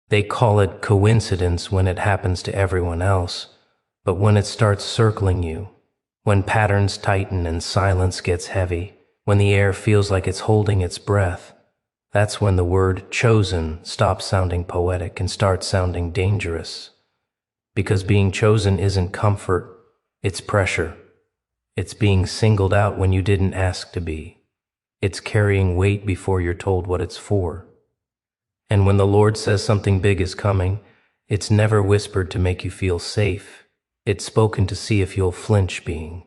They call it coincidence when it happens to everyone else, but when it starts circling you, when patterns tighten and silence gets heavy, when the air feels like it's holding its breath, that's when the word chosen stops sounding poetic and starts sounding dangerous. Because being chosen isn't comfort, it's pressure. It's being singled out when you didn't ask to be. It's carrying weight before you're told what it's for. And when the Lord says something big is coming, it's never whispered to make you feel safe. It's spoken to see if you'll flinch being.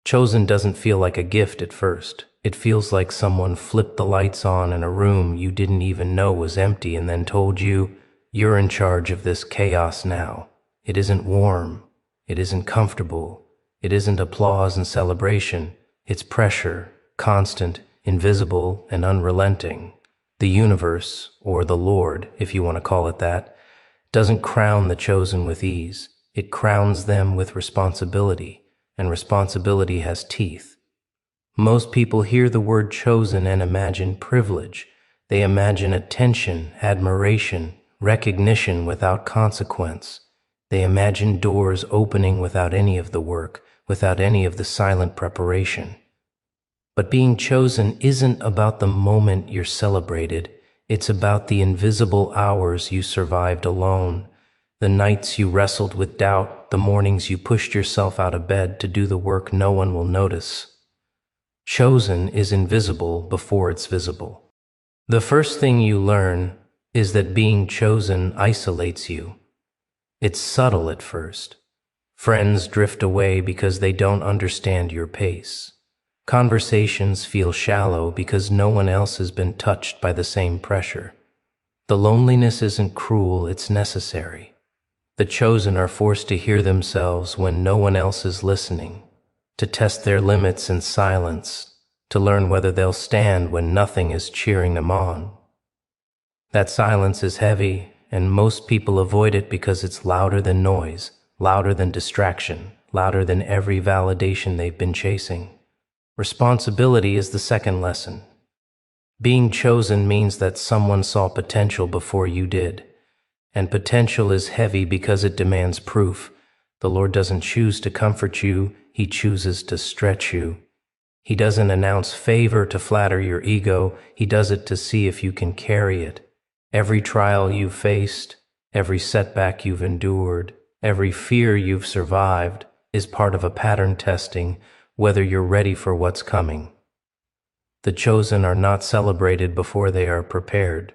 Chosen doesn't feel like a gift at first. It feels like someone flipped the lights on in a room you didn't even know was empty and then told you, you're in charge of this chaos now. It isn't warm. It isn't comfortable. It isn't applause and celebration. It's pressure, constant, invisible, and unrelenting. The universe, or the Lord, if you want to call it that, doesn't crown the chosen with ease. It crowns them with responsibility, and responsibility has teeth. Most people hear the word chosen and imagine privilege. They imagine attention, admiration, recognition without consequence. They imagine doors opening without any of the work, without any of the silent preparation. But being chosen isn't about the moment you're celebrated. It's about the invisible hours you survived alone, the nights you wrestled with doubt, the mornings you pushed yourself out of bed to do the work no one will notice. Chosen is invisible before it's visible. The first thing you learn is that being chosen isolates you. It's subtle at first. Friends drift away because they don't understand your pace. Conversations feel shallow because no one else has been touched by the same pressure. The loneliness isn't cruel, it's necessary. The chosen are forced to hear themselves when no one else is listening, to test their limits in silence, to learn whether they'll stand when nothing is cheering them on. That silence is heavy, and most people avoid it because it's louder than noise, louder than distraction, louder than every validation they've been chasing. Responsibility is the second lesson. Being chosen means that someone saw potential before you did. And potential is heavy because it demands proof. The Lord doesn't choose to comfort you, He chooses to stretch you. He doesn't announce favor to flatter your ego, He does it to see if you can carry it. Every trial you've faced, every setback you've endured, every fear you've survived is part of a pattern testing whether you're ready for what's coming. The chosen are not celebrated before they are prepared.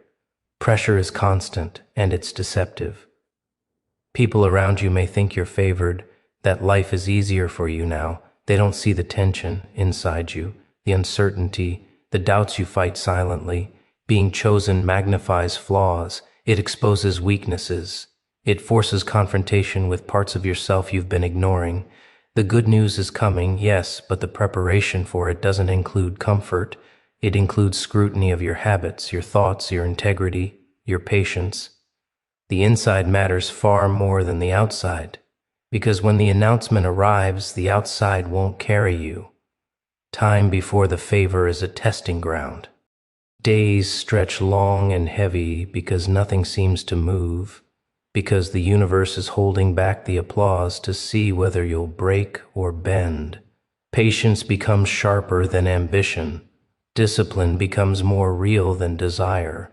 Pressure is constant, and it's deceptive. People around you may think you're favored, that life is easier for you now. They don't see the tension inside you, the uncertainty, the doubts you fight silently. Being chosen magnifies flaws. It exposes weaknesses. It forces confrontation with parts of yourself you've been ignoring. The good news is coming, yes, but the preparation for it doesn't include comfort. It includes scrutiny of your habits, your thoughts, your integrity, your patience. The inside matters far more than the outside, because when the announcement arrives, the outside won't carry you. Time before the favor is a testing ground. Days stretch long and heavy because nothing seems to move, because the universe is holding back the applause to see whether you'll break or bend. Patience becomes sharper than ambition. Discipline becomes more real than desire.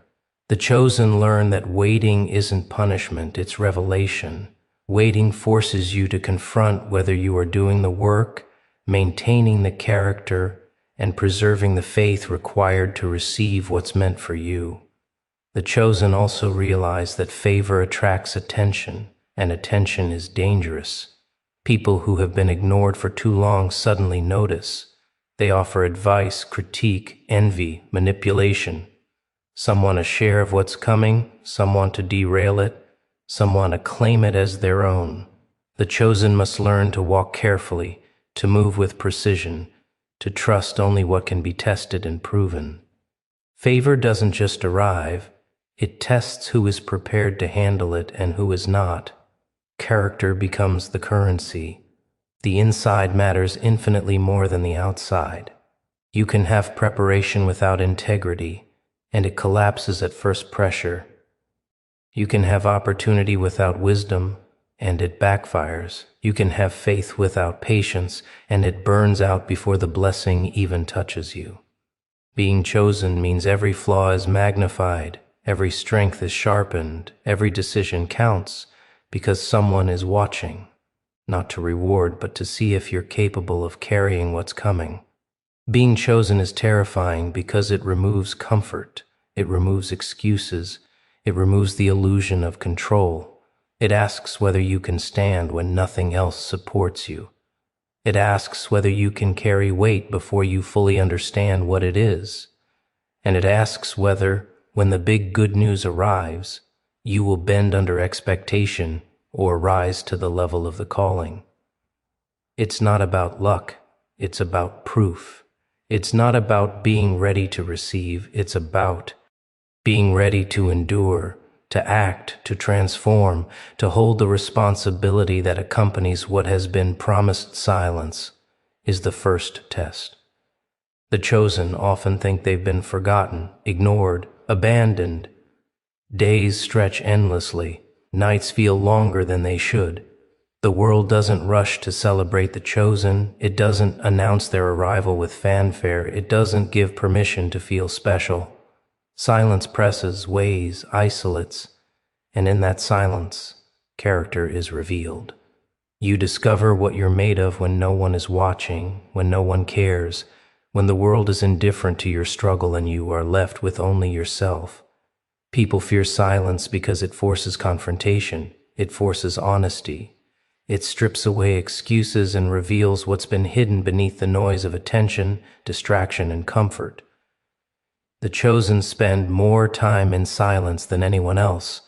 The chosen learn that waiting isn't punishment, it's revelation. Waiting forces you to confront whether you are doing the work, maintaining the character, and preserving the faith required to receive what's meant for you. The chosen also realize that favor attracts attention, and attention is dangerous. People who have been ignored for too long suddenly notice. They offer advice, critique, envy, manipulation. Some want a share of what's coming, some want to derail it, some want to claim it as their own. The chosen must learn to walk carefully, to move with precision, to trust only what can be tested and proven. Favor doesn't just arrive, it tests who is prepared to handle it and who is not. Character becomes the currency. The inside matters infinitely more than the outside. You can have preparation without integrity, and it collapses at first pressure. You can have opportunity without wisdom, and it backfires. You can have faith without patience, and it burns out before the blessing even touches you. Being chosen means every flaw is magnified, every strength is sharpened, every decision counts, because someone is watching, not to reward, but to see if you're capable of carrying what's coming. Being chosen is terrifying because it removes comfort, it removes excuses, it removes the illusion of control. It asks whether you can stand when nothing else supports you. It asks whether you can carry weight before you fully understand what it is. And it asks whether, when the big good news arrives, you will bend under expectation or rise to the level of the calling. It's not about luck, it's about proof. It's not about being ready to receive, it's about being ready to endure, to act, to transform, to hold the responsibility that accompanies what has been promised. Silence is the first test. The chosen often think they've been forgotten, ignored, abandoned. Days stretch endlessly, nights feel longer than they should. The world doesn't rush to celebrate the chosen, it doesn't announce their arrival with fanfare, it doesn't give permission to feel special. Silence presses, weighs, isolates, and in that silence, character is revealed. You discover what you're made of when no one is watching, when no one cares, when the world is indifferent to your struggle and you are left with only yourself. People fear silence because it forces confrontation, it forces honesty. It strips away excuses and reveals what's been hidden beneath the noise of attention, distraction, and comfort. The chosen spend more time in silence than anyone else,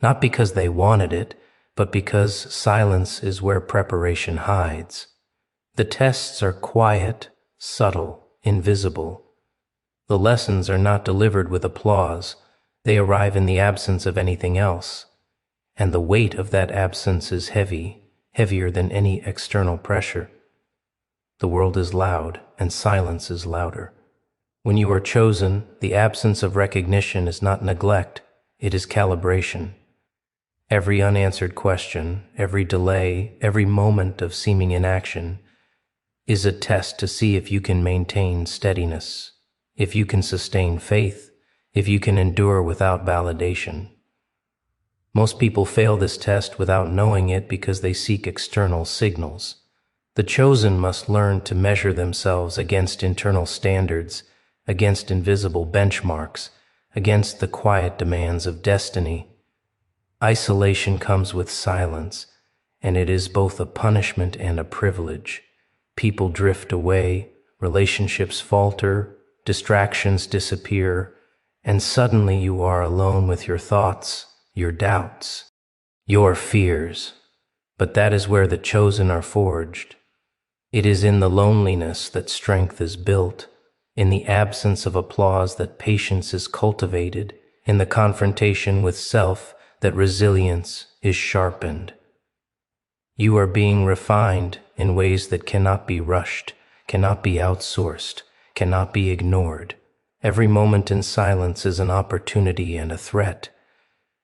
not because they wanted it, but because silence is where preparation hides. The tests are quiet, subtle, invisible. The lessons are not delivered with applause, they arrive in the absence of anything else. And the weight of that absence is heavy, heavier than any external pressure. The world is loud, and silence is louder. When you are chosen, the absence of recognition is not neglect, it is calibration. Every unanswered question, every delay, every moment of seeming inaction is a test to see if you can maintain steadiness, if you can sustain faith, if you can endure without validation. Most people fail this test without knowing it because they seek external signals. The chosen must learn to measure themselves against internal standards, against invisible benchmarks, against the quiet demands of destiny. Isolation comes with silence, and it is both a punishment and a privilege. People drift away, relationships falter, distractions disappear, and suddenly you are alone with your thoughts, your doubts, your fears. But that is where the chosen are forged. It is in the loneliness that strength is built, in the absence of applause that patience is cultivated, in the confrontation with self that resilience is sharpened. You are being refined in ways that cannot be rushed, cannot be outsourced, cannot be ignored. Every moment in silence is an opportunity and a threat.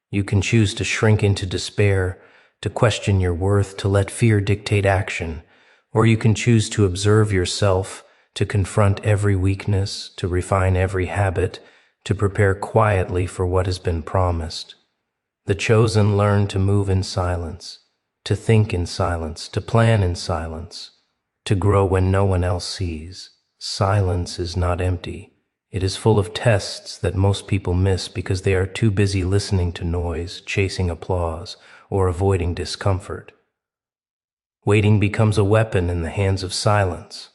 You can choose to shrink into despair, to question your worth, to let fear dictate action, or you can choose to observe yourself, to confront every weakness, to refine every habit, to prepare quietly for what has been promised. The chosen learn to move in silence, to think in silence, to plan in silence, to grow when no one else sees. Silence is not empty. It is full of tests that most people miss because they are too busy listening to noise, chasing applause, or avoiding discomfort. Waiting becomes a weapon in the hands of silence.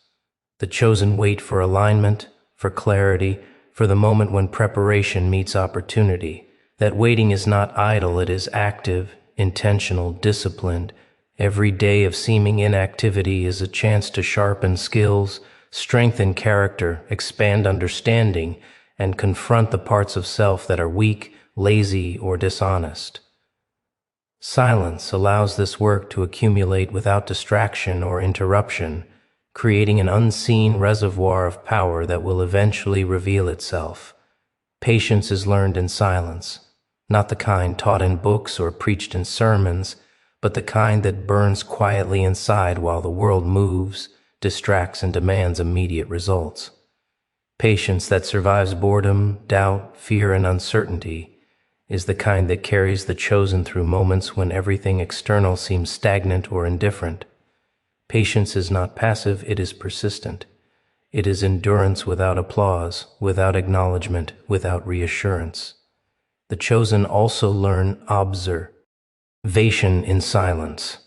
The chosen wait for alignment, for clarity, for the moment when preparation meets opportunity. That waiting is not idle, it is active, intentional, disciplined. Every day of seeming inactivity is a chance to sharpen skills, strengthen character, expand understanding, and confront the parts of self that are weak, lazy, or dishonest. Silence allows this work to accumulate without distraction or interruption, creating an unseen reservoir of power that will eventually reveal itself. Patience is learned in silence. not the kind taught in books or preached in sermons, but the kind that burns quietly inside while the world moves, distracts, and demands immediate results. Patience that survives boredom, doubt, fear, and uncertainty is the kind that carries the chosen through moments when everything external seems stagnant or indifferent. Patience is not passive, it is persistent. It is endurance without applause, without acknowledgement, without reassurance. The chosen also learn observation in silence.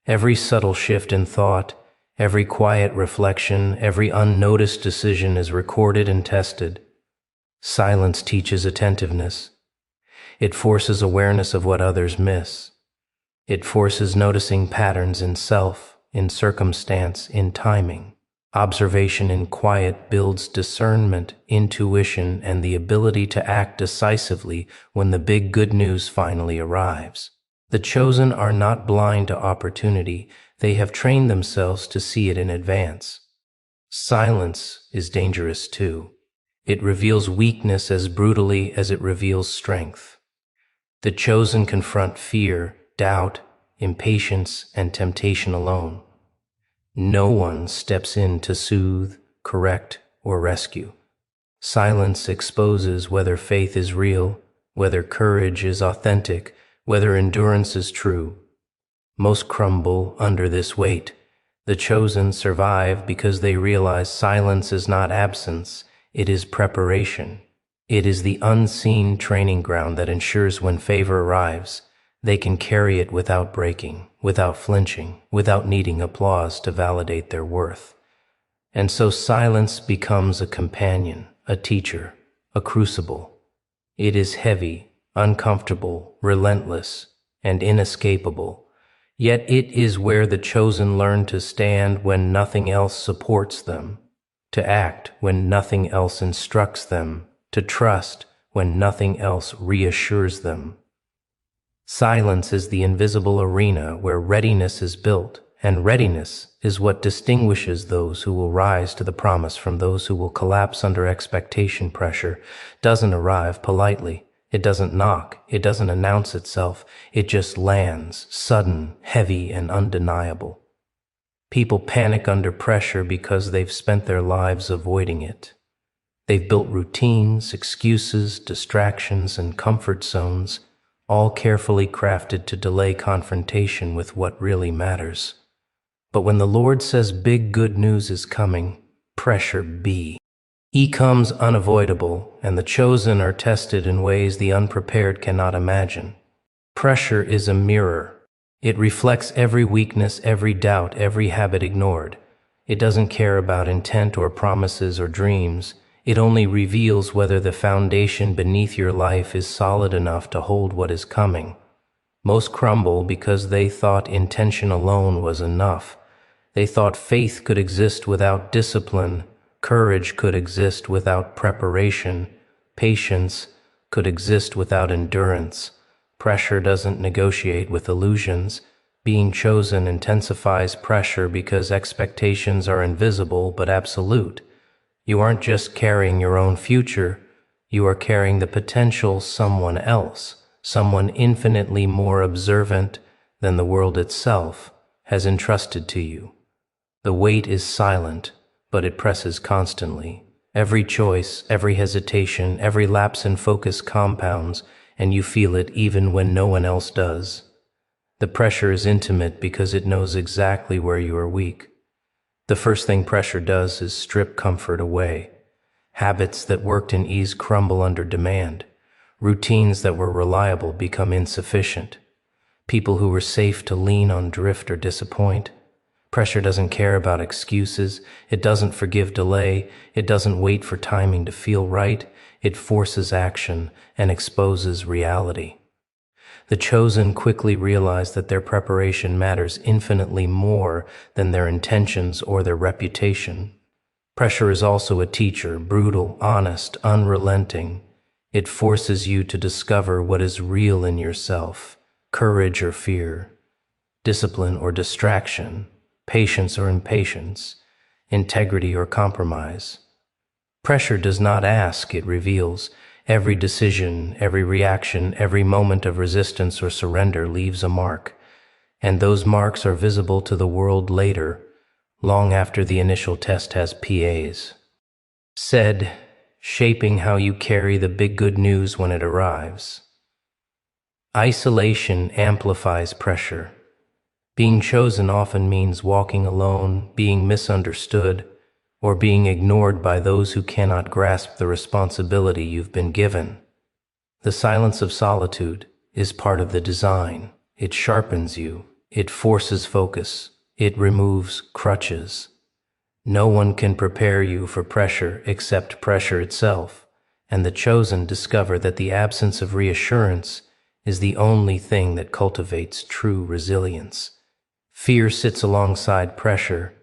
Every subtle shift in thought, every quiet reflection, every unnoticed decision is recorded and tested. Silence teaches attentiveness. It forces awareness of what others miss. It forces noticing patterns in self, in circumstance, in timing. Observation in quiet builds discernment, intuition, and the ability to act decisively when the big good news finally arrives. The chosen are not blind to opportunity, they have trained themselves to see it in advance. Silence is dangerous too. It reveals weakness as brutally as it reveals strength. The chosen confront fear, doubt, impatience, and temptation alone. No one steps in to soothe, correct, or rescue. Silence exposes whether faith is real, whether courage is authentic, whether endurance is true. Most crumble under this weight. The chosen survive because they realize silence is not absence, it is preparation. It is the unseen training ground that ensures when favor arrives, they can carry it without breaking, without flinching, without needing applause to validate their worth. And so silence becomes a companion, a teacher, a crucible. It is heavy, uncomfortable, relentless, and inescapable. Yet it is where the chosen learn to stand when nothing else supports them, to act when nothing else instructs them, to trust when nothing else reassures them. Silence is the invisible arena where readiness is built, and readiness is what distinguishes those who will rise to the promise from those who will collapse under expectation. Pressure doesn't arrive politely. It doesn't knock. It doesn't announce itself. It just lands, sudden, heavy, and undeniable. People panic under pressure because they've spent their lives avoiding it. They've built routines, excuses, distractions, and comfort zones, all carefully crafted to delay confrontation with what really matters. But when the Lord says big good news is coming, pressure becomes unavoidable, and the chosen are tested in ways the unprepared cannot imagine. Pressure is a mirror. It reflects every weakness, every doubt, every habit ignored. It doesn't care about intent or promises or dreams. It only reveals whether the foundation beneath your life is solid enough to hold what is coming. Most crumble because they thought intention alone was enough. They thought faith could exist without discipline, courage could exist without preparation, patience could exist without endurance. Pressure doesn't negotiate with illusions. Being chosen intensifies pressure because expectations are invisible but absolute. You aren't just carrying your own future, you are carrying the potential someone else, someone infinitely more observant than the world itself, has entrusted to you. The weight is silent, but it presses constantly. Every choice, every hesitation, every lapse in focus compounds, and you feel it even when no one else does. The pressure is intimate because it knows exactly where you are weak. The first thing pressure does is strip comfort away. Habits that worked in ease crumble under demand. Routines that were reliable become insufficient. People who were safe to lean on drift or disappoint. Pressure doesn't care about excuses. It doesn't forgive delay. It doesn't wait for timing to feel right. It forces action and exposes reality. The chosen quickly realize that their preparation matters infinitely more than their intentions or their reputation. Pressure is also a teacher, brutal, honest, unrelenting. It forces you to discover what is real in yourself, courage or fear, discipline or distraction, patience or impatience, integrity or compromise. Pressure does not ask, it reveals. Every decision, every reaction, every moment of resistance or surrender leaves a mark, and those marks are visible to the world later, long after the initial test has PAs. Said, shaping how you carry the big good news when it arrives. Isolation amplifies pressure. Being chosen often means walking alone, being misunderstood, or being ignored by those who cannot grasp the responsibility you've been given. The silence of solitude is part of the design. It sharpens you. It forces focus. It removes crutches. No one can prepare you for pressure except pressure itself, and the chosen discover that the absence of reassurance is the only thing that cultivates true resilience. Fear sits alongside pressure,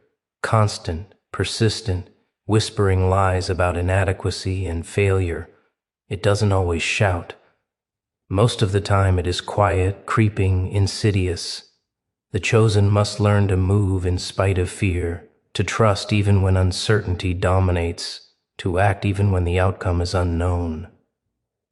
constant, persistent, whispering lies about inadequacy and failure. It doesn't always shout. Most of the time it is quiet, creeping, insidious. The chosen must learn to move in spite of fear, to trust even when uncertainty dominates, to act even when the outcome is unknown.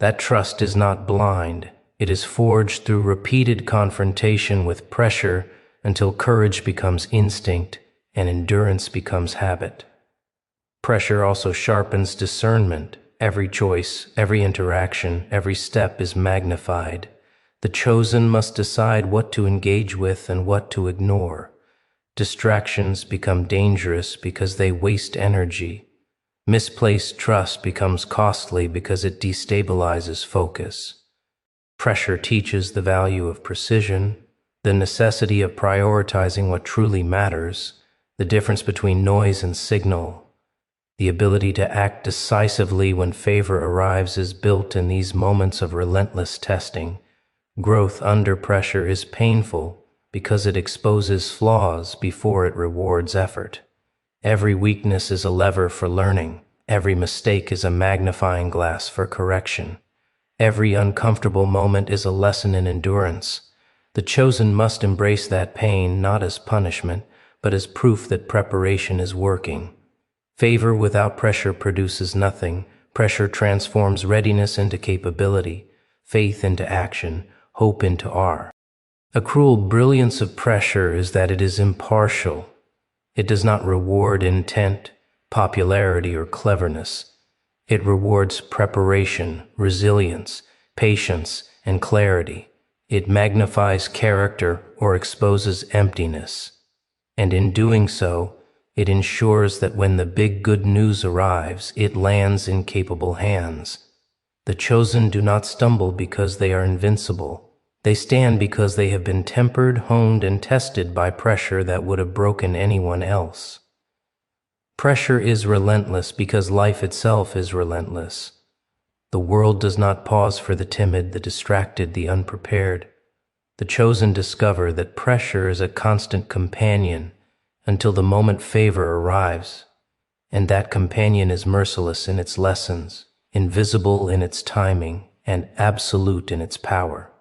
That trust is not blind. It is forged through repeated confrontation with pressure until courage becomes instinct and endurance becomes habit. Pressure also sharpens discernment. Every choice, every interaction, every step is magnified. The chosen must decide what to engage with and what to ignore. Distractions become dangerous because they waste energy. Misplaced trust becomes costly because it destabilizes focus. Pressure teaches the value of precision, the necessity of prioritizing what truly matters, the difference between noise and signal. The ability to act decisively when favor arrives is built in these moments of relentless testing. Growth under pressure is painful because it exposes flaws before it rewards effort. Every weakness is a lever for learning. Every mistake is a magnifying glass for correction. Every uncomfortable moment is a lesson in endurance. The chosen must embrace that pain not as punishment, but as proof that preparation is working. Favor without pressure produces nothing. Pressure transforms readiness into capability, faith into action, hope into art. A cruel brilliance of pressure is that it is impartial. It does not reward intent, popularity, or cleverness. It rewards preparation, resilience, patience, and clarity. It magnifies character or exposes emptiness. And in doing so, it ensures that when the big good news arrives, it lands in capable hands. The chosen do not stumble because they are invincible. They stand because they have been tempered, honed, and tested by pressure that would have broken anyone else. Pressure is relentless because life itself is relentless. The world does not pause for the timid, the distracted, the unprepared. The chosen discover that pressure is a constant companion until the moment favor arrives, and that companion is merciless in its lessons, invisible in its timing, and absolute in its power.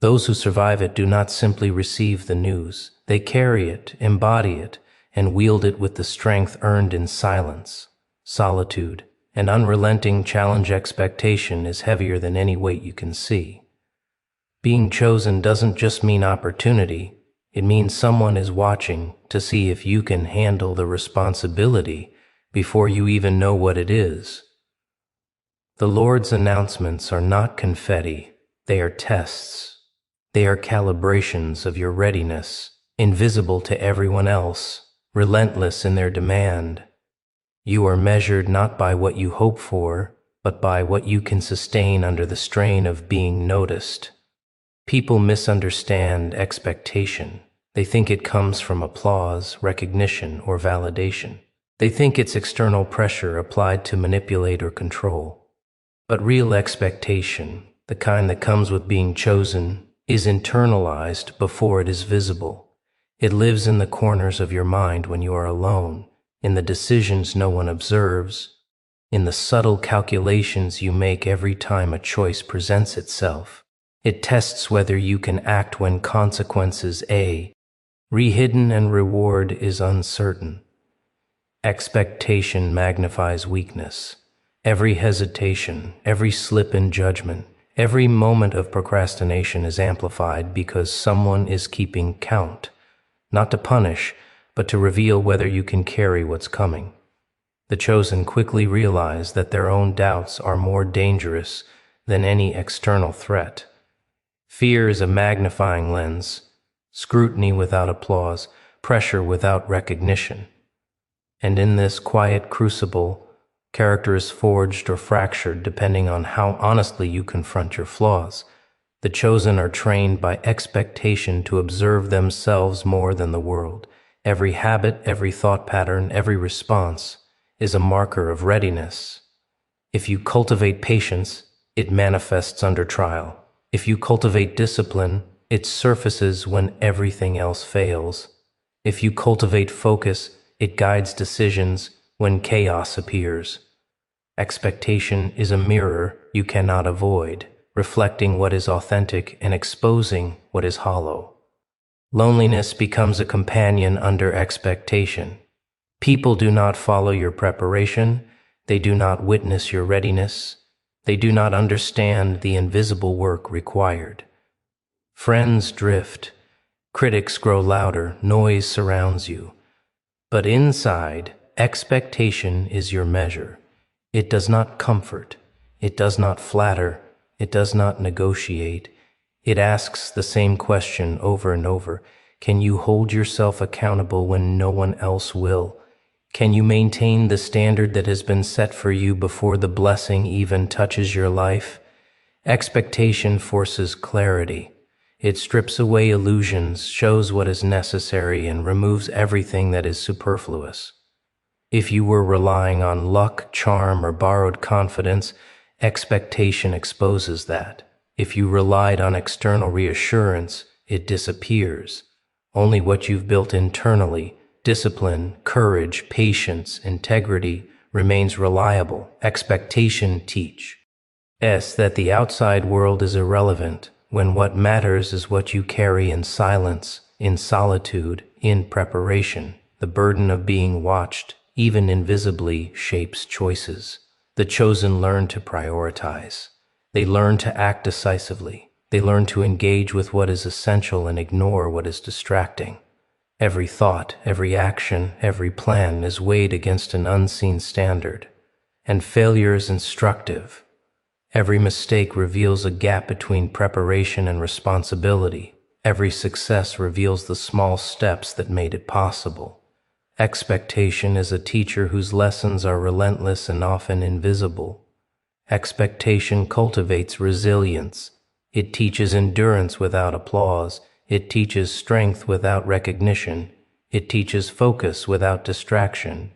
Those who survive it do not simply receive the news. They carry it, embody it, and wield it with the strength earned in silence. Solitude, an unrelenting challenge expectation is heavier than any weight you can see. Being chosen doesn't just mean opportunity. It means someone is watching to see if you can handle the responsibility before you even know what it is. The Lord's announcements are not confetti. They are tests. They are calibrations of your readiness, invisible to everyone else, relentless in their demand. You are measured not by what you hope for, but by what you can sustain under the strain of being noticed. People misunderstand expectation. They think it comes from applause, recognition, or validation. They think it's external pressure applied to manipulate or control. But real expectation, the kind that comes with being chosen, is internalized before it is visible. It lives in the corners of your mind when you are alone, in the decisions no one observes, in the subtle calculations you make every time a choice presents itself. It tests whether you can act when consequences A, rehidden and reward is uncertain. Expectation magnifies weakness. Every hesitation, every slip in judgment, every moment of procrastination is amplified because someone is keeping count, not to punish, but to reveal whether you can carry what's coming. The chosen quickly realize that their own doubts are more dangerous than any external threat. Fear is a magnifying lens, scrutiny without applause, pressure without recognition. And in this quiet crucible, character is forged or fractured depending on how honestly you confront your flaws. The chosen are trained by expectation to observe themselves more than the world. Every habit, every thought pattern, every response is a marker of readiness. If you cultivate patience, it manifests under trial. If you cultivate discipline, it surfaces when everything else fails. If you cultivate focus, it guides decisions when chaos appears. Expectation is a mirror you cannot avoid, reflecting what is authentic and exposing what is hollow. Loneliness becomes a companion under expectation. People do not follow your preparation, they do not witness your readiness, they do not understand the invisible work required. Friends drift, critics grow louder, noise surrounds you. But inside, expectation is your measure. It does not comfort, it does not flatter, it does not negotiate. It asks the same question over and over. Can you hold yourself accountable when no one else will? Can you maintain the standard that has been set for you before the blessing even touches your life? Expectation forces clarity. It strips away illusions, shows what is necessary, and removes everything that is superfluous. If you were relying on luck, charm, or borrowed confidence, expectation exposes that. If you relied on external reassurance, it disappears. Only what you've built internally, discipline, courage, patience, integrity, remains reliable. Expectation teach us that the outside world is irrelevant when what matters is what you carry in silence, in solitude, in preparation. The burden of being watched, even invisibly, shapes choices. The chosen learn to prioritize. They learn to act decisively. They learn to engage with what is essential and ignore what is distracting. Every thought, every action, every plan is weighed against an unseen standard. And failure is instructive. Every mistake reveals a gap between preparation and responsibility. Every success reveals the small steps that made it possible. Expectation is a teacher whose lessons are relentless and often invisible. Expectation cultivates resilience. It teaches endurance without applause. It teaches strength without recognition. It teaches focus without distraction.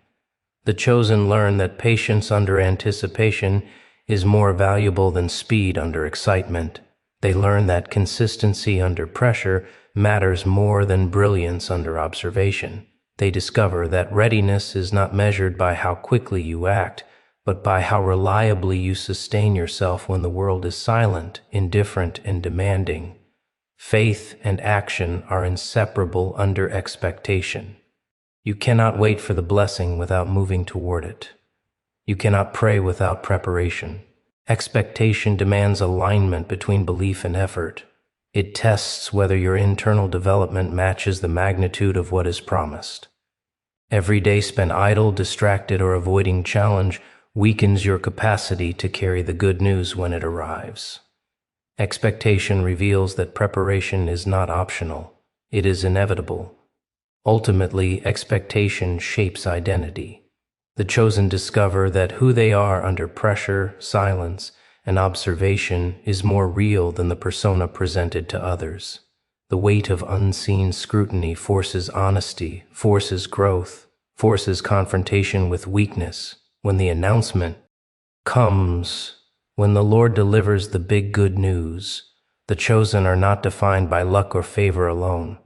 The chosen learn that patience under anticipation is more valuable than speed under excitement. They learn that consistency under pressure matters more than brilliance under observation. They discover that readiness is not measured by how quickly you act, but by how reliably you sustain yourself when the world is silent, indifferent, and demanding. Faith and action are inseparable under expectation. You cannot wait for the blessing without moving toward it. You cannot pray without preparation. Expectation demands alignment between belief and effort. It tests whether your internal development matches the magnitude of what is promised. Every day spent idle, distracted, or avoiding challenge weakens your capacity to carry the good news when it arrives. Expectation reveals that preparation is not optional. It is inevitable. Ultimately, expectation shapes identity. The chosen discover that who they are under pressure, silence, and observation is more real than the persona presented to others. The weight of unseen scrutiny forces honesty, forces growth, forces confrontation with weakness. When the announcement comes, when the Lord delivers the big good news, the chosen are not defined by luck or favor alone.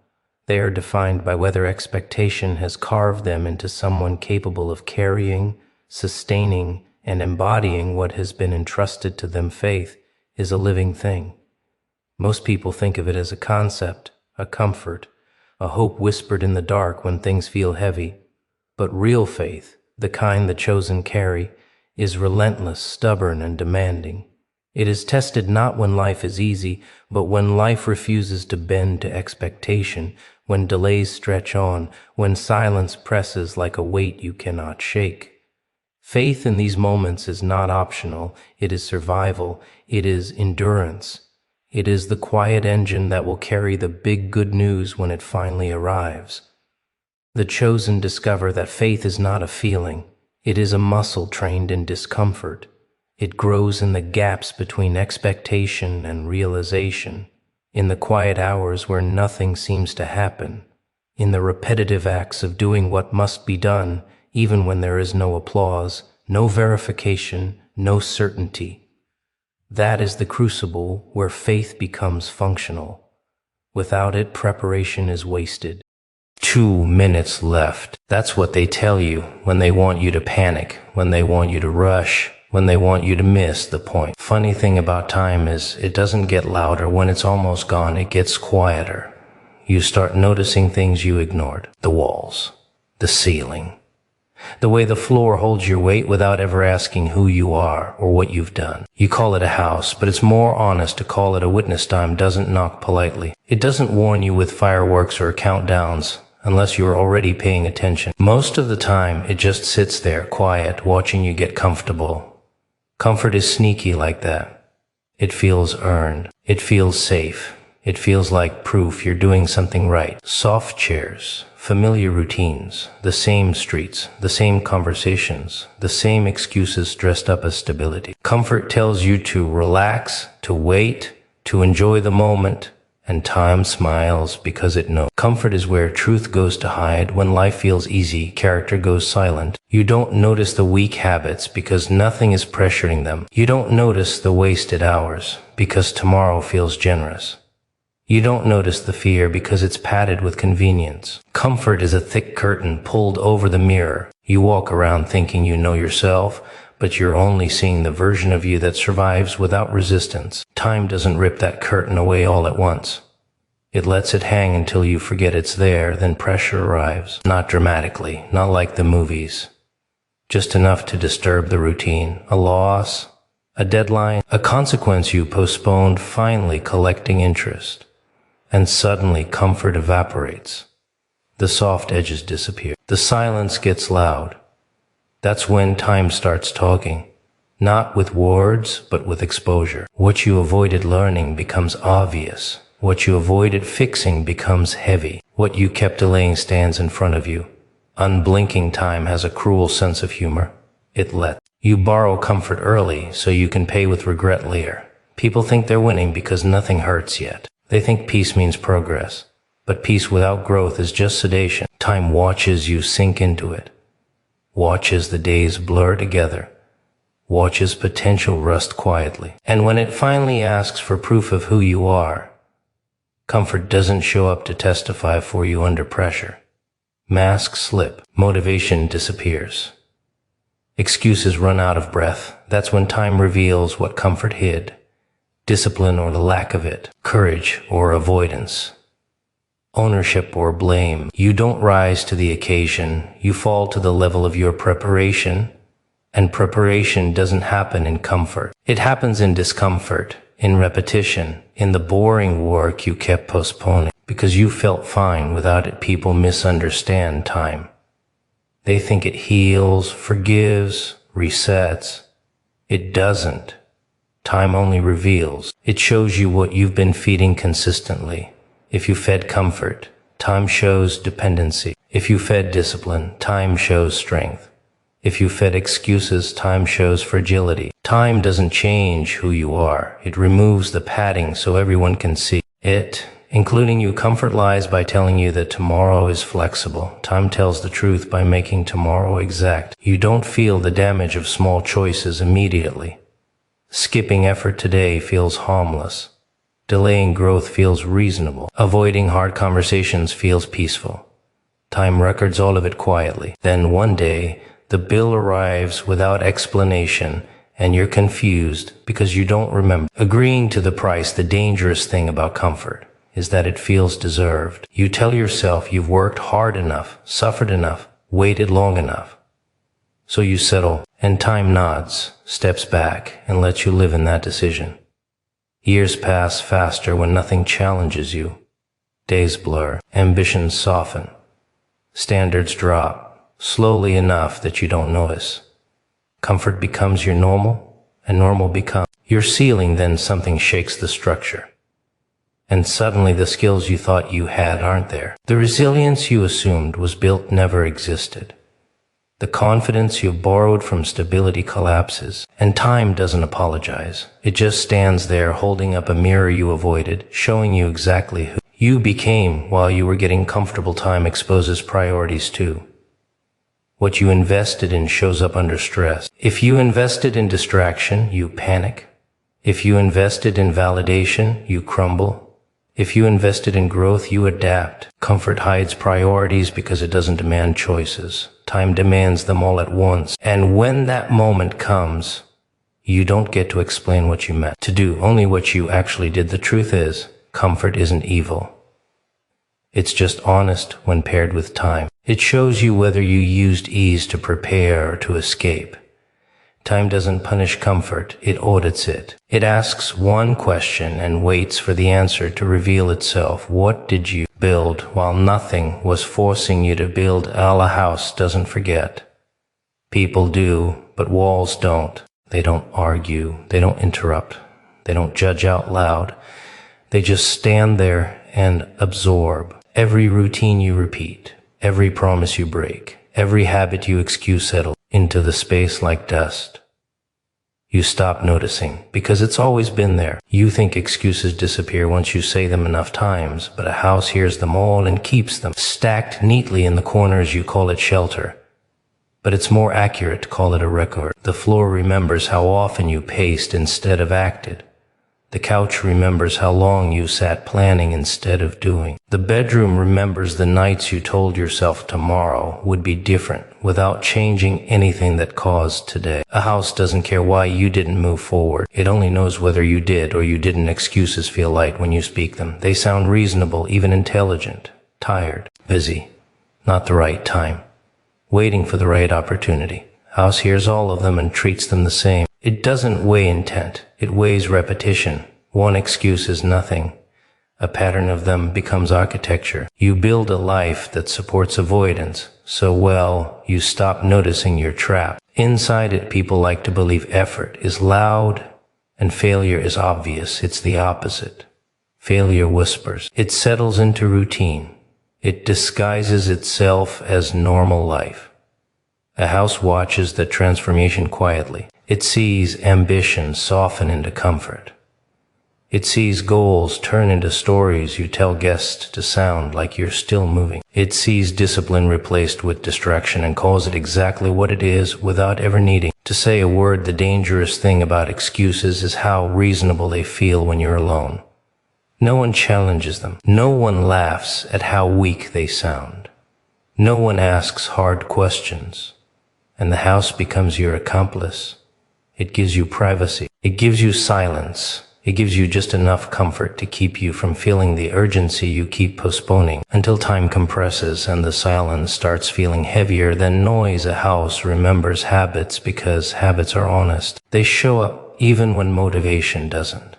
They are defined by whether expectation has carved them into someone capable of carrying, sustaining, and embodying what has been entrusted to them. Faith is a living thing. Most people think of it as a concept, a comfort, a hope whispered in the dark when things feel heavy. But real faith, the kind the chosen carry, is relentless, stubborn, and demanding. It is tested not when life is easy, but when life refuses to bend to expectation, when delays stretch on, when silence presses like a weight you cannot shake. Faith in these moments is not optional. It is survival. It is endurance. It is the quiet engine that will carry the big good news when it finally arrives. The chosen discover that faith is not a feeling. It is a muscle trained in discomfort. It grows in the gaps between expectation and realization, in the quiet hours where nothing seems to happen, in the repetitive acts of doing what must be done, even when there is no applause, no verification, no certainty. That is the crucible where faith becomes functional. Without it, preparation is wasted. 2 minutes left. That's what they tell you when they want you to panic, when they want you to rush, when they want you to miss the point. Funny thing about time is it doesn't get louder. When it's almost gone, it gets quieter. You start noticing things you ignored. The walls, the ceiling, the way the floor holds your weight without ever asking who you are or what you've done. You call it a house, but it's more honest to call it a witness. Time doesn't knock politely. It doesn't warn you with fireworks or countdowns unless you're already paying attention. Most of the time, it just sits there, quiet, watching you get comfortable. Comfort is sneaky like that. It feels earned. It feels safe. It feels like proof you're doing something right. Soft chairs, familiar routines, the same streets, the same conversations, the same excuses dressed up as stability. Comfort tells you to relax, to wait, to enjoy the moment, and time smiles because it knows. Comfort is where truth goes to hide. When life feels easy, character goes silent. You don't notice the weak habits because nothing is pressuring them. You don't notice the wasted hours because tomorrow feels generous. You don't notice the fear because it's padded with convenience. Comfort is a thick curtain pulled over the mirror. You walk around thinking you know yourself, but you're only seeing the version of you that survives without resistance. Time doesn't rip that curtain away all at once. It lets it hang until you forget it's there, then pressure arrives. Not dramatically, not like the movies. Just enough to disturb the routine. A loss, a deadline, a consequence you postponed, finally collecting interest. And suddenly comfort evaporates. The soft edges disappear. The silence gets loud. That's when time starts talking, not with words, but with exposure. What you avoided learning becomes obvious. What you avoided fixing becomes heavy. What you kept delaying stands in front of you. Unblinking time has a cruel sense of humor. It lets you borrow comfort early so you can pay with regret later. People think they're winning because nothing hurts yet. They think peace means progress. But peace without growth is just sedation. Time watches you sink into it. Watches the days blur together, watches potential rust quietly. And when it finally asks for proof of who you are, comfort doesn't show up to testify for you under pressure. Masks slip, motivation disappears. Excuses run out of breath. That's when time reveals what comfort hid. Discipline or the lack of it, courage or avoidance. Ownership or blame. You don't rise to the occasion. You fall to the level of your preparation. And preparation doesn't happen in comfort. It happens in discomfort, in repetition, in the boring work you kept postponing. Because you felt fine without it. People misunderstand time. They think it heals, forgives, resets. It doesn't. Time only reveals. It shows you what you've been feeding consistently. If you fed comfort, time shows dependency. If you fed discipline, time shows strength. If you fed excuses, time shows fragility. Time doesn't change who you are. It removes the padding so everyone can see it, including you. Comfort lies by telling you that tomorrow is flexible. Time tells the truth by making tomorrow exact. You don't feel the damage of small choices immediately. Skipping effort today feels harmless. Delaying growth feels reasonable. Avoiding hard conversations feels peaceful. Time records all of it quietly. Then one day, the bill arrives without explanation, and you're confused because you don't remember. Agreeing to the price, the dangerous thing about comfort is that it feels deserved. You tell yourself you've worked hard enough, suffered enough, waited long enough. So you settle, And time nods, steps back, and lets you live in that decision. Years pass faster when nothing challenges you. Days blur, ambitions soften. Standards drop, slowly enough that you don't notice. Comfort becomes your normal, and normal becomes your ceiling. Then something shakes the structure. And suddenly the skills you thought you had aren't there. The resilience you assumed was built never existed. The confidence you borrowed from stability collapses, and time doesn't apologize. It just stands there holding up a mirror you avoided, showing you exactly who you became while you were getting comfortable. Time exposes priorities too. What you invested in shows up under stress. If you invested in distraction, you panic. If you invested in validation, you crumble. If you invested in growth, you adapt. Comfort hides priorities because it doesn't demand choices. Time demands them all at once. And when that moment comes, you don't get to explain what you meant to do, only what you actually did. The truth is, comfort isn't evil. It's just honest when paired with time. It shows you whether you used ease to prepare or to escape. Time doesn't punish comfort, it audits it. It asks one question and waits for the answer to reveal itself. What did you build while nothing was forcing you to build? A house doesn't forget. People do, but walls don't. They don't argue, they don't interrupt, they don't judge out loud. They just stand there and absorb. Every routine you repeat, every promise you break, every habit you excuse settle into the space like dust. You stop noticing because it's always been there. You think excuses disappear once you say them enough times, but a house hears them all and keeps them stacked neatly in the corners. You call it shelter, but it's more accurate to call it a record. The floor remembers how often you paced instead of acted. The couch remembers how long you sat planning instead of doing. The bedroom remembers the nights you told yourself tomorrow would be different without changing anything that caused today. A house doesn't care why you didn't move forward. It only knows whether you did or you didn't. Excuses feel light when you speak them. They sound reasonable, even intelligent, tired, busy, not the right time, waiting for the right opportunity. House hears all of them and treats them the same. It doesn't weigh intent, it weighs repetition. One excuse is nothing. A pattern of them becomes architecture. You build a life that supports avoidance so well you stop noticing you're trapped. Inside it, people like to believe effort is loud and failure is obvious. It's the opposite. Failure whispers. It settles into routine. It disguises itself as normal life. A house watches the transformation quietly. It sees ambition soften into comfort. It sees goals turn into stories you tell guests to sound like you're still moving. It sees discipline replaced with distraction and calls it exactly what it is without ever needing to say a word. The dangerous thing about excuses is how reasonable they feel when you're alone. No one challenges them. No one laughs at how weak they sound. No one asks hard questions. And the house becomes your accomplice. It gives you privacy. It gives you silence. It gives you just enough comfort to keep you from feeling the urgency you keep postponing until time compresses and the silence starts feeling heavier than noise. A house remembers habits because habits are honest. They show up even when motivation doesn't.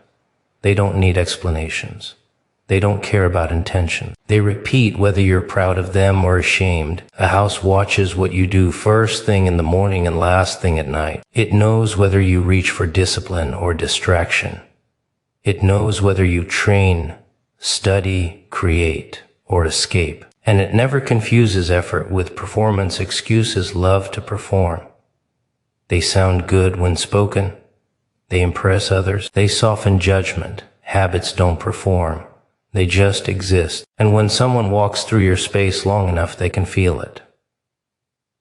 They don't need explanations. They don't care about intention. They repeat whether you're proud of them or ashamed. A house watches what you do first thing in the morning and last thing at night. It knows whether you reach for discipline or distraction. It knows whether you train, study, create, or escape. And it never confuses effort with performance. Excuses love to perform. They sound good when spoken. They impress others. They soften judgment. Habits don't perform. They just exist. And when someone walks through your space long enough, they can feel it.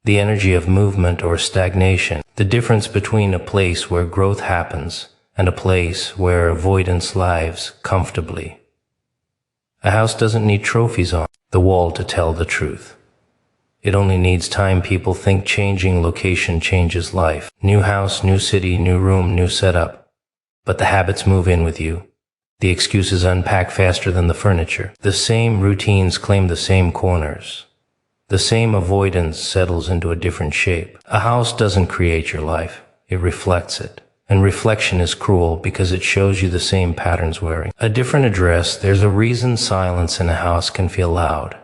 The energy of movement or stagnation. The difference between a place where growth happens and a place where avoidance lives comfortably. A house doesn't need trophies on the wall to tell the truth. It only needs time. People think changing location changes life. New house, new city, new room, new setup. But the habits move in with you. The excuses unpack faster than the furniture. The same routines claim the same corners. The same avoidance settles into a different shape. A house doesn't create your life, it reflects it. And reflection is cruel because it shows you the same patterns wearing a different address. There's a reason silence in a house can feel loud.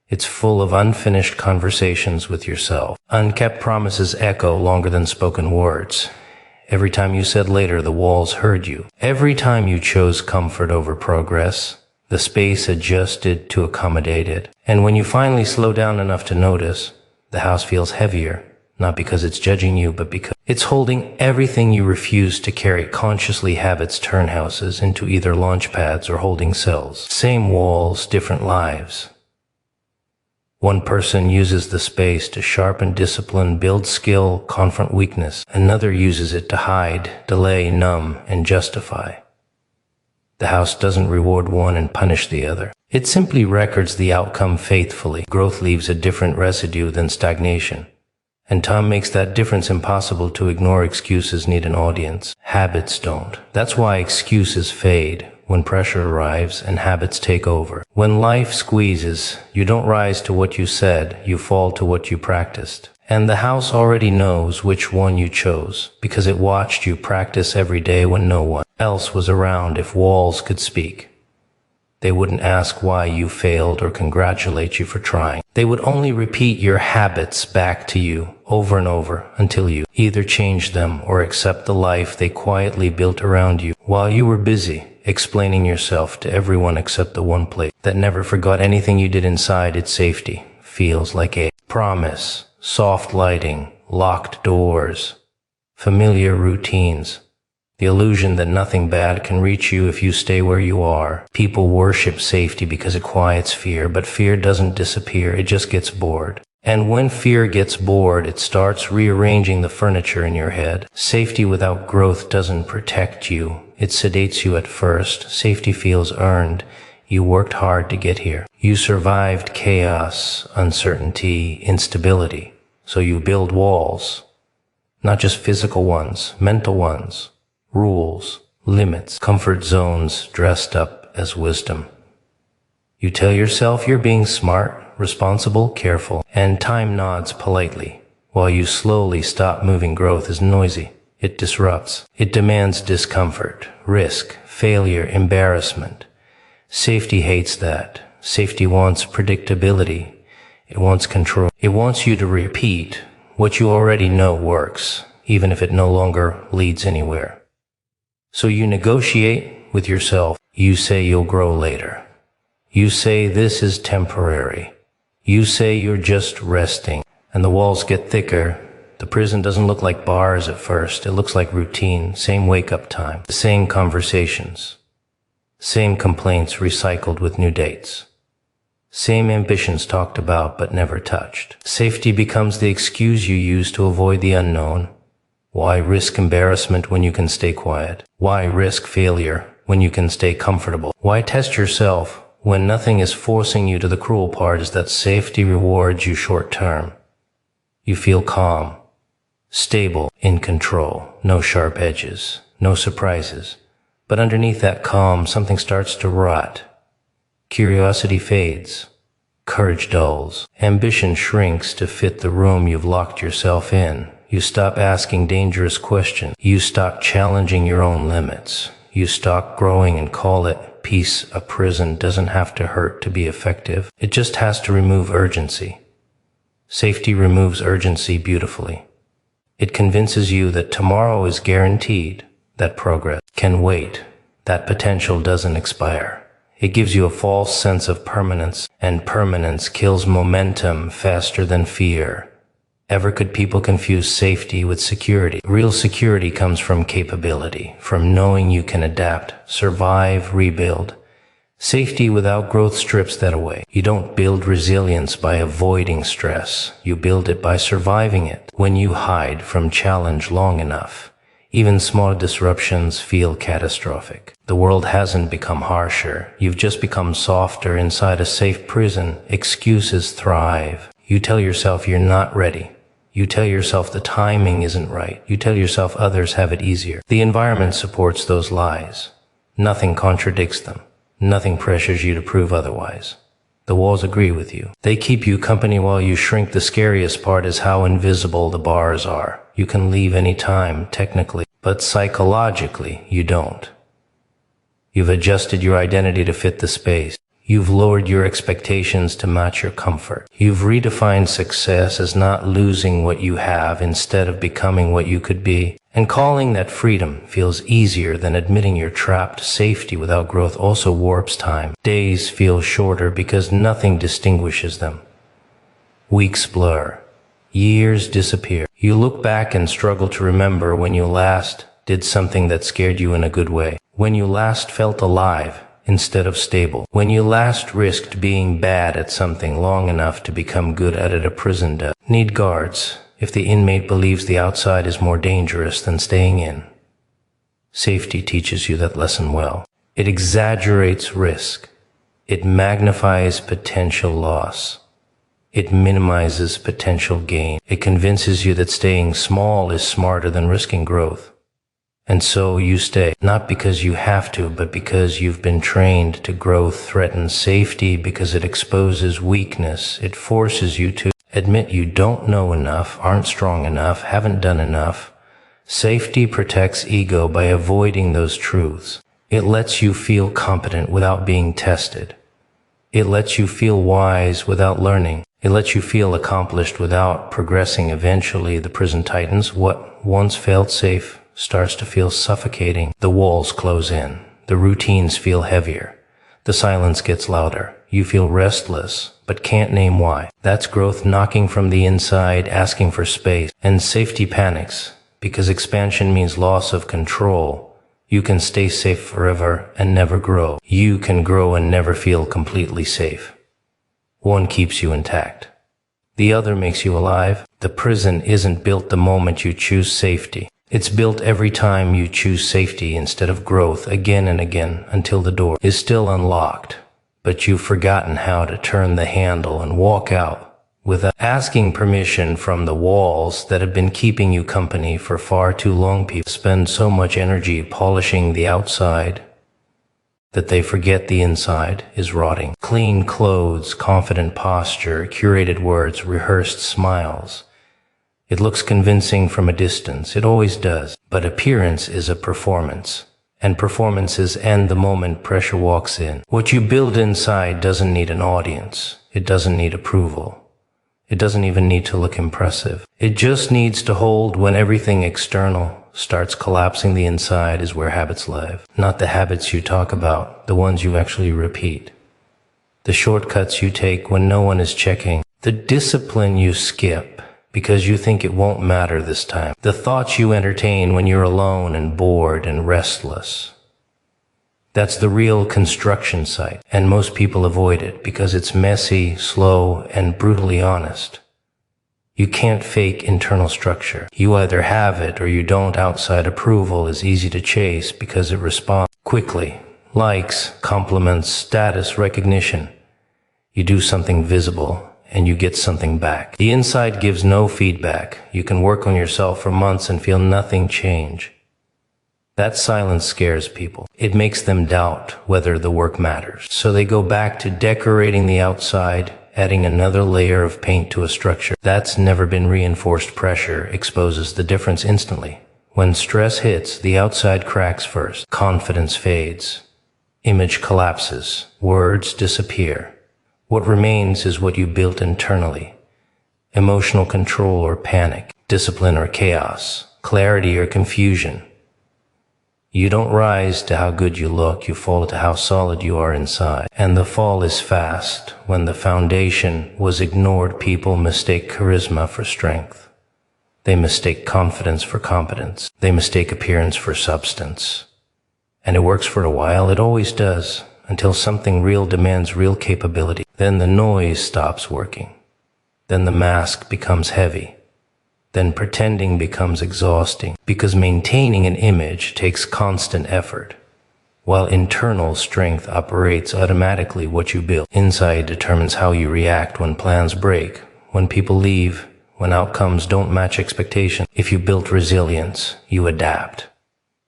It's full of unfinished conversations with yourself. Unkept promises echo longer than spoken words. Every time you said later, the walls heard you. Every time you chose comfort over progress, the space adjusted to accommodate it. And when you finally slow down enough to notice, the house feels heavier, not because it's judging you, but because it's holding everything you refuse to carry. Consciously habits turn houses into either launch pads or holding cells. Same walls, different lives. One person uses the space to sharpen discipline, build skill, confront weakness. Another uses it to hide, delay, numb, and justify. The house doesn't reward one and punish the other. It simply records the outcome faithfully. Growth leaves a different residue than stagnation. And time makes that difference impossible to ignore. Excuses need an audience. Habits don't. That's why excuses fade when pressure arrives and habits take over. When life squeezes, you don't rise to what you said, you fall to what you practiced. And the house already knows which one you chose, because it watched you practice every day when no one else was around. If walls could speak, they wouldn't ask why you failed or congratulate you for trying. They would only repeat your habits back to you over and over until you either change them or accept the life they quietly built around you while you were busy explaining yourself to everyone except the one place that never forgot anything you did inside. Its safety feels like a promise. Soft lighting, locked doors, familiar routines. The illusion that nothing bad can reach you if you stay where you are. People worship safety because it quiets fear, but fear doesn't disappear, it just gets bored. And when fear gets bored, it starts rearranging the furniture in your head. Safety without growth doesn't protect you, it sedates you at first. Safety feels earned. You worked hard to get here. You survived chaos, uncertainty, instability. So you build walls, not just physical ones, mental ones. Rules, limits, comfort zones dressed up as wisdom. You tell yourself you're being smart, responsible, careful, and time nods politely, while you slowly stop moving. Growth is noisy. It disrupts. It demands discomfort, risk, failure, embarrassment. Safety hates that. Safety wants predictability. It wants control. It wants you to repeat what you already know works, even if it no longer leads anywhere. So you negotiate with yourself. You say you'll grow later. You say this is temporary. You say you're just resting. And the walls get thicker. The prison doesn't look like bars at first. It looks like routine. Same wake-up time. The same conversations. Same complaints recycled with new dates. Same ambitions talked about but never touched. Safety becomes the excuse you use to avoid the unknown. Why risk embarrassment when you can stay quiet? Why risk failure when you can stay comfortable? Why test yourself when nothing is forcing you to? The cruel part is that safety rewards you short term. You feel calm, stable, in control, no sharp edges, no surprises. But underneath that calm, something starts to rot. Curiosity fades. Courage dulls. Ambition shrinks to fit the room you've locked yourself in. You stop asking dangerous questions. You stop challenging your own limits. You stop growing and call it peace. A prison doesn't have to hurt to be effective. It just has to remove urgency. Safety removes urgency beautifully. It convinces you that tomorrow is guaranteed, that progress can wait, that potential doesn't expire. It gives you a false sense of permanence, and permanence kills momentum faster than fear. Ever could people confuse safety with security? Real security comes from capability, from knowing you can adapt, survive, rebuild. Safety without growth strips that away. You don't build resilience by avoiding stress. You build it by surviving it. When you hide from challenge long enough, even small disruptions feel catastrophic. The world hasn't become harsher. You've just become softer inside a safe prison. Excuses thrive. You tell yourself you're not ready. You tell yourself the timing isn't right. You tell yourself others have it easier. The environment supports those lies. Nothing contradicts them. Nothing pressures you to prove otherwise. The walls agree with you. They keep you company while you shrink. The scariest part is how invisible the bars are. You can leave any time, technically, but psychologically, you don't. You've adjusted your identity to fit the space. You've lowered your expectations to match your comfort. You've redefined success as not losing what you have instead of becoming what you could be. And calling that freedom feels easier than admitting you're trapped. Safety without growth also warps time. Days feel shorter because nothing distinguishes them. Weeks blur. Years disappear. You look back and struggle to remember when you last did something that scared you in a good way. When you last felt alive instead of stable. When you last risked being bad at something long enough to become good at it. A prison does need guards if the inmate believes the outside is more dangerous than staying in. Safety teaches you that lesson well. It exaggerates risk. It magnifies potential loss. It minimizes potential gain. It convinces you that staying small is smarter than risking growth. And so you stay, not because you have to, but because you've been trained to. Growth threatens safety because it exposes weakness. It forces you to admit you don't know enough, aren't strong enough, haven't done enough. Safety protects ego by avoiding those truths. It lets you feel competent without being tested. It lets you feel wise without learning. It lets you feel accomplished without progressing. Eventually, the prison tightens. What once felt safe starts to feel suffocating. The walls close in. The routines feel heavier. The silence gets louder. You feel restless, but can't name why. That's growth knocking from the inside, asking for space. And safety panics, because expansion means loss of control. You can stay safe forever and never grow. You can grow and never feel completely safe. One keeps you intact. The other makes you alive. The prison isn't built the moment you choose safety. It's built every time you choose safety instead of growth, again and again, until the door is still unlocked. But you've forgotten how to turn the handle and walk out without asking permission from the walls that have been keeping you company for far too long. People spend so much energy polishing the outside that they forget the inside is rotting. Clean clothes, confident posture, curated words, rehearsed smiles. It looks convincing from a distance. It always does. But appearance is a performance. And performances end the moment pressure walks in. What you build inside doesn't need an audience. It doesn't need approval. It doesn't even need to look impressive. It just needs to hold. When everything external starts collapsing, the inside is where habits live. Not the habits you talk about, the ones you actually repeat. The shortcuts you take when no one is checking. The discipline you skip because you think it won't matter this time. The thoughts you entertain when you're alone and bored and restless. That's the real construction site, and most people avoid it because it's messy, slow, and brutally honest. You can't fake internal structure. You either have it or you don't. Outside approval is easy to chase because it responds quickly. Likes, compliments, status, recognition. You do something visible and you get something back. The inside gives no feedback. You can work on yourself for months and feel nothing change. That silence scares people. It makes them doubt whether the work matters. So they go back to decorating the outside, adding another layer of paint to a structure. That's never been reinforced. Pressure exposes the difference instantly. When stress hits, the outside cracks first. Confidence fades. Image collapses. Words disappear. What remains is what you built internally. Emotional control or panic, discipline or chaos, clarity or confusion. You don't rise to how good you look, you fall to how solid you are inside. And the fall is fast. When the foundation was ignored, people mistake charisma for strength. They mistake confidence for competence. They mistake appearance for substance. And it works for a while, it always does, until something real demands real capability. Then the noise stops working. Then the mask becomes heavy. Then pretending becomes exhausting, because maintaining an image takes constant effort, while internal strength operates automatically. What you build inside determines how you react when plans break, when people leave, when outcomes don't match expectations. If you built resilience, you adapt.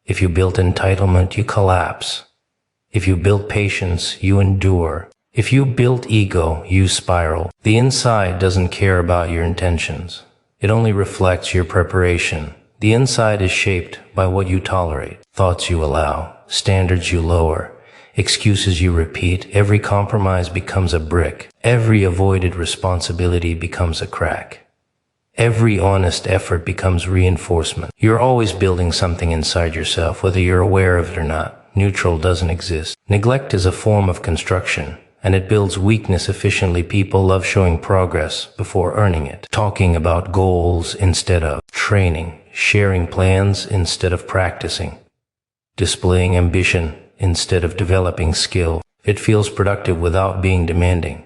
If you built entitlement, you collapse. If you built patience, you endure. If you build ego, you spiral. The inside doesn't care about your intentions. It only reflects your preparation. The inside is shaped by what you tolerate, thoughts you allow, standards you lower, excuses you repeat. Every compromise becomes a brick. Every avoided responsibility becomes a crack. Every honest effort becomes reinforcement. You're always building something inside yourself, whether you're aware of it or not. Neutral doesn't exist. Neglect is a form of construction, and it builds weakness efficiently. People love showing progress before earning it, talking about goals instead of training, sharing plans instead of practicing, displaying ambition instead of developing skill. It feels productive without being demanding.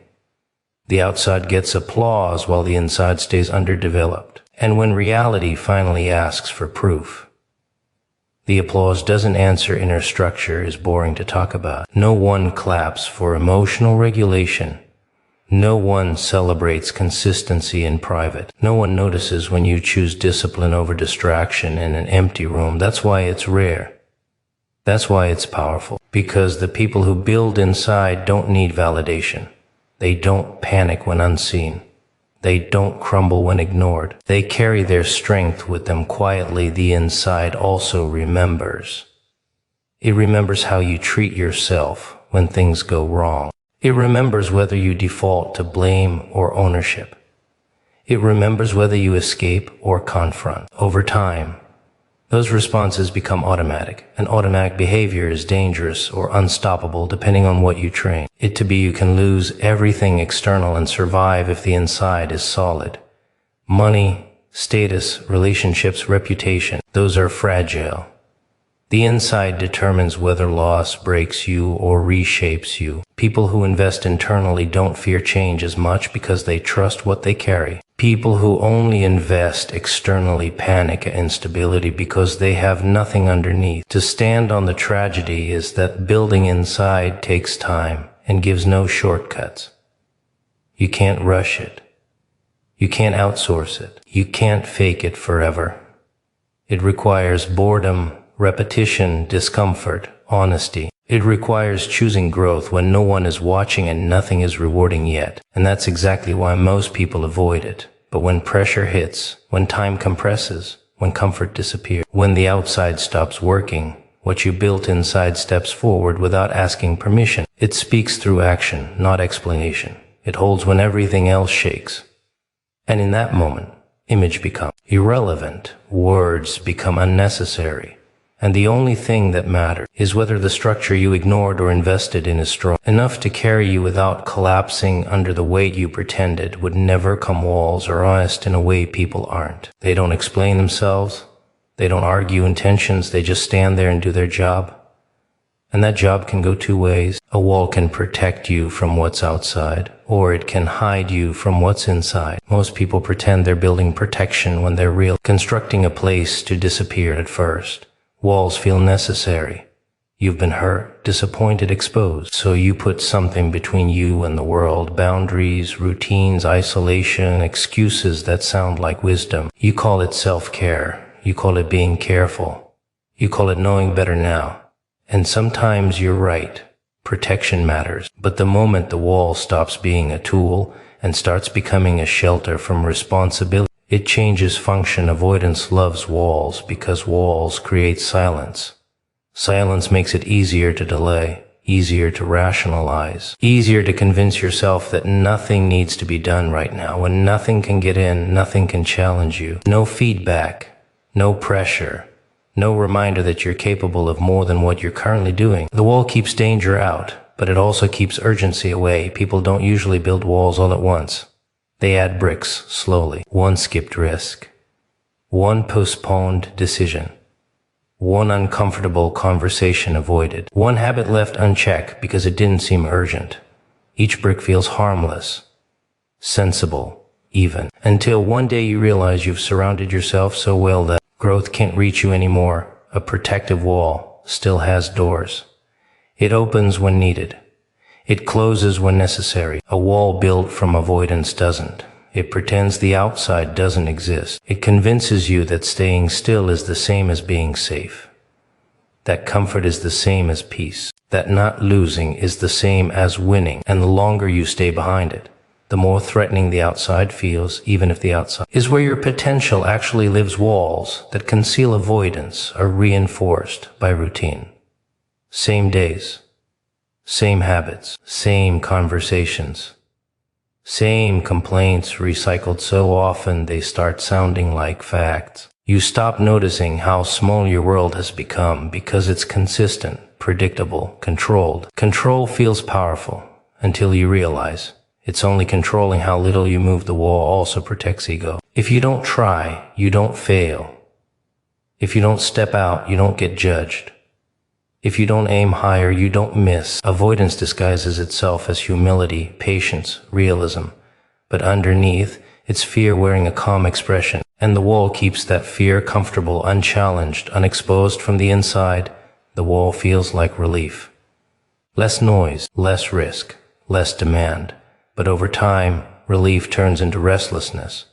The outside gets applause while the inside stays underdeveloped. And when reality finally asks for proof, the applause doesn't answer. Inner structure is boring to talk about. No one claps for emotional regulation. No one celebrates consistency in private. No one notices when you choose discipline over distraction in an empty room. That's why it's rare. That's why it's powerful. Because the people who build inside don't need validation. They don't panic when unseen. They don't crumble when ignored. They carry their strength with them quietly. The inside also remembers. It remembers how you treat yourself when things go wrong. It remembers whether you default to blame or ownership. It remembers whether you escape or confront. Over time, those responses become automatic, and automatic behavior is dangerous or unstoppable depending on what you train it to be. You can lose everything external and survive if the inside is solid. Money, status, relationships, reputation, those are fragile. The inside determines whether loss breaks you or reshapes you. People who invest internally don't fear change as much because they trust what they carry. People who only invest externally panic at instability because they have nothing underneath. To stand on the tragedy is that building inside takes time and gives no shortcuts. You can't rush it. You can't outsource it. You can't fake it forever. It requires boredom, repetition, discomfort, honesty. It requires choosing growth when no one is watching and nothing is rewarding yet. And that's exactly why most people avoid it. But when pressure hits, when time compresses, when comfort disappears, when the outside stops working, what you built inside steps forward without asking permission. It speaks through action, not explanation. It holds when everything else shakes. And in that moment, image becomes irrelevant, words become unnecessary. And the only thing that matters is whether the structure you ignored or invested in is strong enough to carry you without collapsing under the weight you pretended would never come. Walls are honest in a way people aren't. They don't explain themselves. They don't argue intentions. They just stand there and do their job. And that job can go two ways. A wall can protect you from what's outside, or it can hide you from what's inside. Most people pretend they're building protection when they're real, constructing a place to disappear at first. Walls feel necessary. You've been hurt, disappointed, exposed. So you put something between you and the world. Boundaries, routines, isolation, excuses that sound like wisdom. You call it self-care. You call it being careful. You call it knowing better now. And sometimes you're right. Protection matters. But the moment the wall stops being a tool and starts becoming a shelter from responsibility, it changes function. Avoidance loves walls because walls create silence. Silence makes it easier to delay, easier to rationalize, easier to convince yourself that nothing needs to be done right now. When nothing can get in, nothing can challenge you. No feedback, no pressure, no reminder that you're capable of more than what you're currently doing. The wall keeps danger out, but it also keeps urgency away. People don't usually build walls all at once. They add bricks slowly. One skipped risk, one postponed decision, one uncomfortable conversation avoided, one habit left unchecked because it didn't seem urgent. Each brick feels harmless, sensible, even, until one day you realize you've surrounded yourself so well that growth can't reach you anymore. A protective wall still has doors. It opens when needed. It closes when necessary. A wall built from avoidance doesn't. It pretends the outside doesn't exist. It convinces you that staying still is the same as being safe. that comfort is the same as peace, that not losing is the same as winning, and the longer you stay behind it, the more threatening the outside feels, even if the outside is where your potential actually lives. Walls that conceal avoidance are reinforced by routine. Same days, same habits, same conversations, same complaints recycled so often they start sounding like facts. You stop noticing how small your world has become because it's consistent, predictable, controlled. Control feels powerful until you realize it's only controlling how little you move. The wall also protects ego. If you don't try, you don't fail. If you don't step out, you don't get judged. If you don't aim higher, you don't miss. Avoidance disguises itself as humility, patience, realism. But underneath, it's fear wearing a calm expression. And the wall keeps that fear comfortable, unchallenged, unexposed from the inside. The wall feels like relief. Less noise, less risk, less demand. But over time, relief turns into restlessness.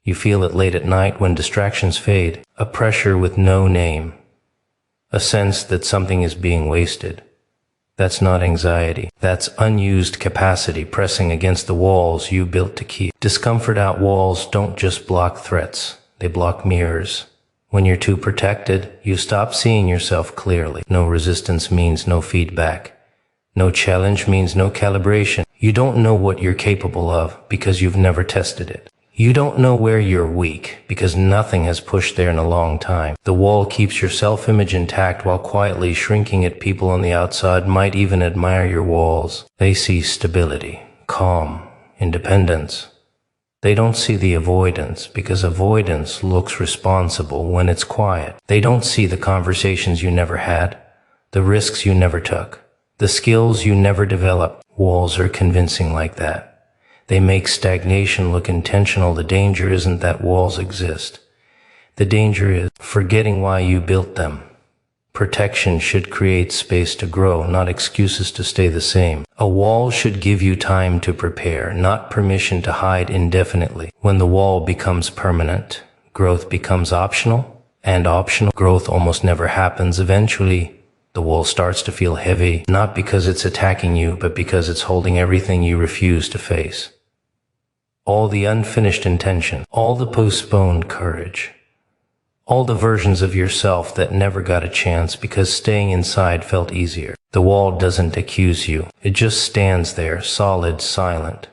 You feel it late at night when distractions fade, a pressure with no name, a sense that something is being wasted. That's not anxiety. That's unused capacity pressing against the walls you built to keep. Discomfort out walls don't just block threats. They block mirrors. When you're too protected, you stop seeing yourself clearly. No resistance means no feedback. No challenge means no calibration. You don't know what you're capable of because you've never tested it. You don't know where you're weak because nothing has pushed there in a long time. The wall keeps your self-image intact while quietly shrinking it. People on the outside might even admire your walls. They see stability, calm, independence. They don't see the avoidance because avoidance looks responsible when it's quiet. They don't see the conversations you never had, the risks you never took, the skills you never developed. Walls are convincing like that. They make stagnation look intentional. The danger isn't that walls exist. The danger is forgetting why you built them. Protection should create space to grow, not excuses to stay the same. A wall should give you time to prepare, not permission to hide indefinitely. When the wall becomes permanent, growth becomes optional, and optional growth almost never happens. Eventually, the wall starts to feel heavy, not because it's attacking you, but because it's holding everything you refuse to face. All the unfinished intention, all the postponed courage, all the versions of yourself that never got a chance because staying inside felt easier. The wall doesn't accuse you. It just stands there, solid, silent,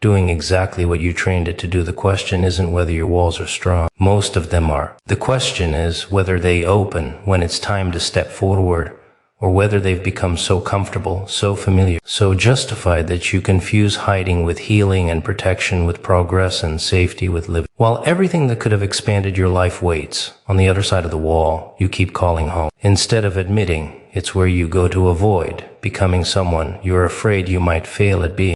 doing exactly what you trained it to do. The question isn't whether your walls are strong. Most of them are. The question is whether they open when it's time to step forward, or whether they've become so comfortable, so familiar, so justified that you confuse hiding with healing and protection with progress and safety with living. While everything that could have expanded your life waits on the other side of the wall, you keep calling home. Instead of admitting, it's where you go to avoid becoming someone you're afraid you might fail at being.